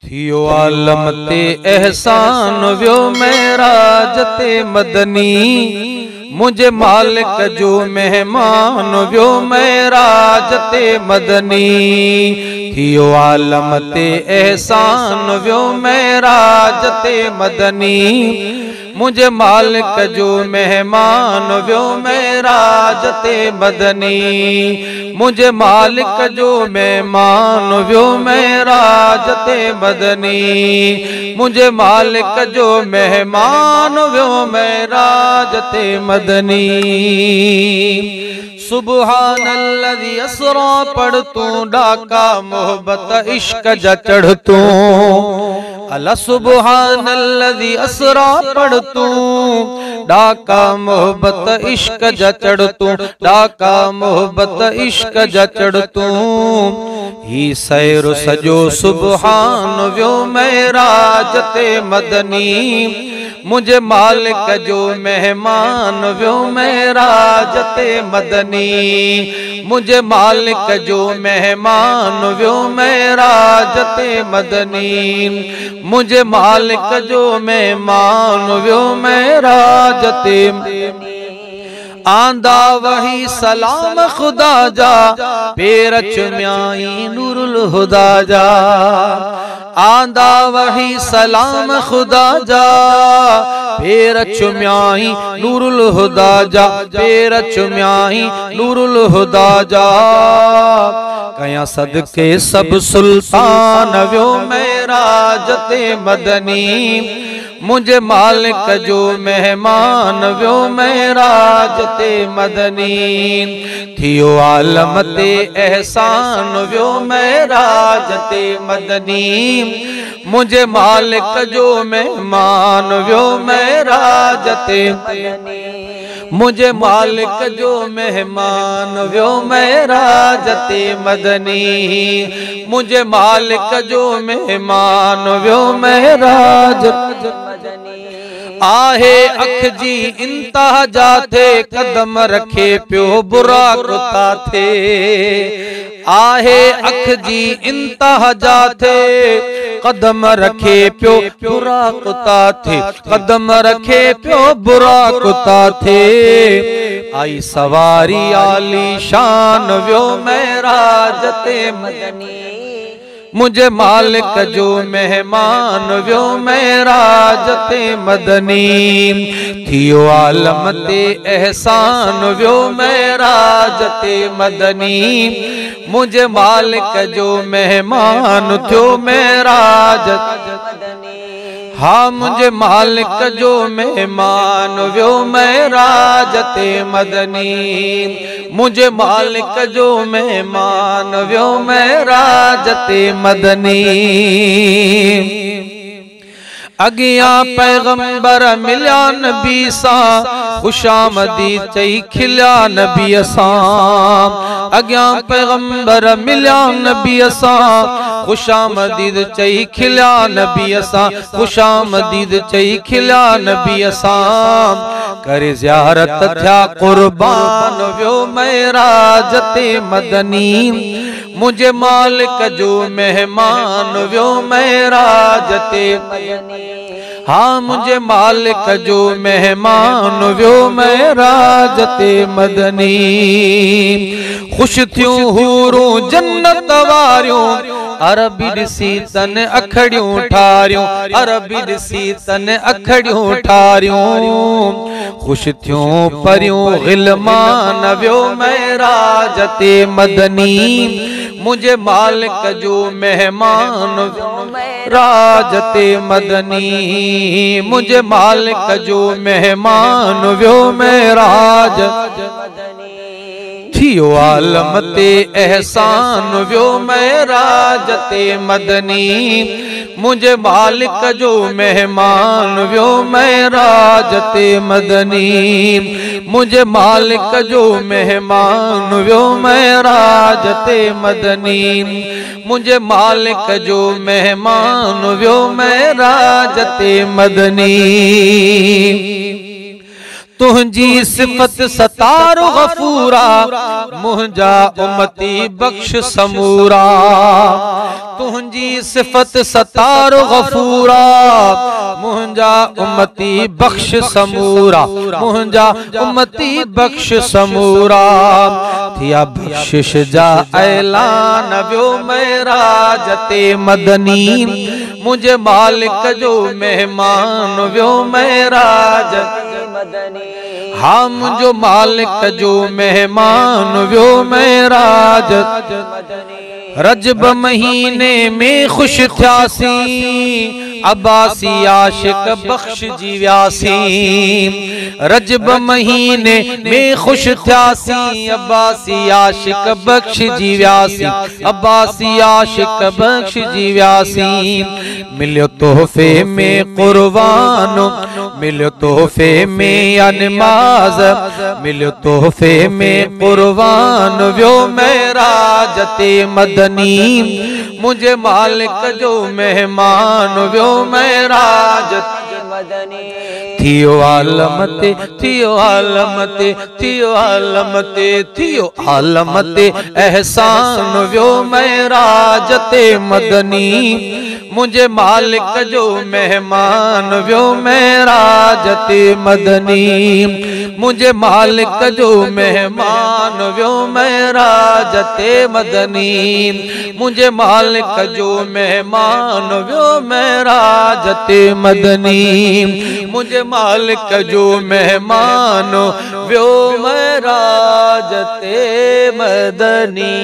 थियो आलम ते एहसान व्यो मेराज ते मदनी, मुझे मालिक जो मेहमान व्यो मेराज ते मदनी। थियो आलम ते एहसान व्यो मेराज ते मदनी, मुझे मालिक जो मेहमान व्यो मेराज ते मदनी, मुझे मालिक जो मेहमान व्यो मेराज ते मदनी, मुझे मालिक जो मेहमान व्यो मेराज ते मदनी। सुबहानल्लज़ी असरा पढ़ तू डाका मोहब्बत इश्क जा चढ़ तू, अला सुबहानल्लज़ी असरा पढ़ तू डाका मोहब्बत इश्क जा चढ़ तू, डाका मोहब्बत इश्क जा चढ़ तू। ही सैर सजो सुबहान व्यो मेराज ते मदनी, मुझे मालिक जो मेहमान व्यो मेराज ते मदनी, मुझे मालिक जो मेहमान व्यो मेराज ते मदनी, मुझे मालिक जो मेहमान व्यो मेराज ते। आंदा वही सलाम खुदा जा पेर चुम्याई नूरुल हुदा जा, आंदा वही सलाम खुदा जा पेर चुम्याई नूरुल हुदा जा, पेर चुम्याई नूरुल हुदा जा। कया सदके सब सुल्तान व्यो मेराज ते मदनी, मुझे मालिक जो मेहमान व्यो मेराज ते मदनी। थियो आलम ते एहसान व्यो मेराज ते मदनी, मुझे मालिक जो मेहमान व्यो मेराज ते मदनी, मुझे मालिक जो मेहमान व्यो मेराज ते मदनी, मुझे मालिक जो मेहमान व्यो मेराज मदनी। आहे अख जी इंतहा जाथे कदम रखे पियो बुरा कुता थे, आहे अख जी इंतहा जाथे कदम रखे पियो बुरा कुता थे, कदम रखे पियो बुरा कुता थे। आई सवारी आली शान व्यो मेराज ते मदनी, मुझे मालिक जो मेहमान व्यो मेराज ते मदनी। थियो आलम ते एहसान व्यो मेराज ते मदनी, मुझे मालिक जो मेहमान थियो मेराज मदनी। हाँ मुझे मालिक जो मेहमान व्यो मेराज ते मदनी, मुझे मालिक जो मेहमान व्यो मेराज ते मदनी। अगिया पैगंबर मिल्या नबी सा खुशामदी चई खिल्या नबी असा, अगिया पैगंबर मिल्या नबी असा खुशामदीद चई खिल्या नबी असा, खुशामदीद चई खिल्या नबी असा। करे ज़ियारत थया कुर्बान व्यो मेराज ते मदनी, मुझे मालिक जो मेहमान व्यो मेराज ते मदनी। हाँ मुझे मालिक जो मेहमान व्यो मेराज ते मदनी। खुश थियूं हूरूं जन्नत वारियूं अरबी ॾिसी तन अखड़ियूं ठारियूं, अरबी ॾिसी तन अखड़ियूं ठारियूं। खुश थियूं परियूं ग़िलमान व्यो मेराज ते मदनी, मुझे मालिक जो मेहमान व्यो मेराज ते मदनी, मुझे मालिक जो मेहमान व्यो मेराज मदनी। थियो आलम ते एहसान व्यो मेराज ते मदनी, मुझे मालिक जो मेहमान व्यो मेराज ते मदनी, मुझे मालिक जो मेहमान व्यो मेराज ते मदनी, मुझे मालिक जो मेहमान व्यो मेराज ते मदनी। तुझी सिफत सतार गफूरा मुंहिंजा उम्मती बख्श समूरा। तुझी सिफत सतार गफूरा मुंहिंजा उम्मती बख्श समूरा। मुंहिंजा उम्मती बख्श समूरा। थिया बख्शिश जा ऐलान वियो महराज ते मदनी। मुझे मालिक जो मेहमान वियो महराज मदनी। हाँ मुझो मालिक जो मेहमान वियो महराज मदनी। रजब महीने में खुश थियासी अब्बासी आशिक बख्श जीव्यासी। रजब महीने में खुश थियासी अब्बासी आशिक बख्श जीव्यासी। अब्बासी आशिक बख्श जीव्यासी। मिलियो तोहफे में कुर्बानो मिलियो तोहफे में अनमाज। मिलियो तोहफे में कुर्बान वियो महराज ते मदनी। मुझे मालिक जो मेहमान वियो महराज मदनी। थियो आलमते थियो आलमते थियो आलमते थियो आलमते एहसान वियो महराज ते मदनी। मुझे मालिक जो मेहमान वियो महराज ते मदनी। मुझे मालिक जो मेहमान वियो महराज ते मदनी। मुझे मालिक जो मेहमान वियो महराज ते मदनी। मुझे मालिक जो मेहमान वियो महराज ते मदनी।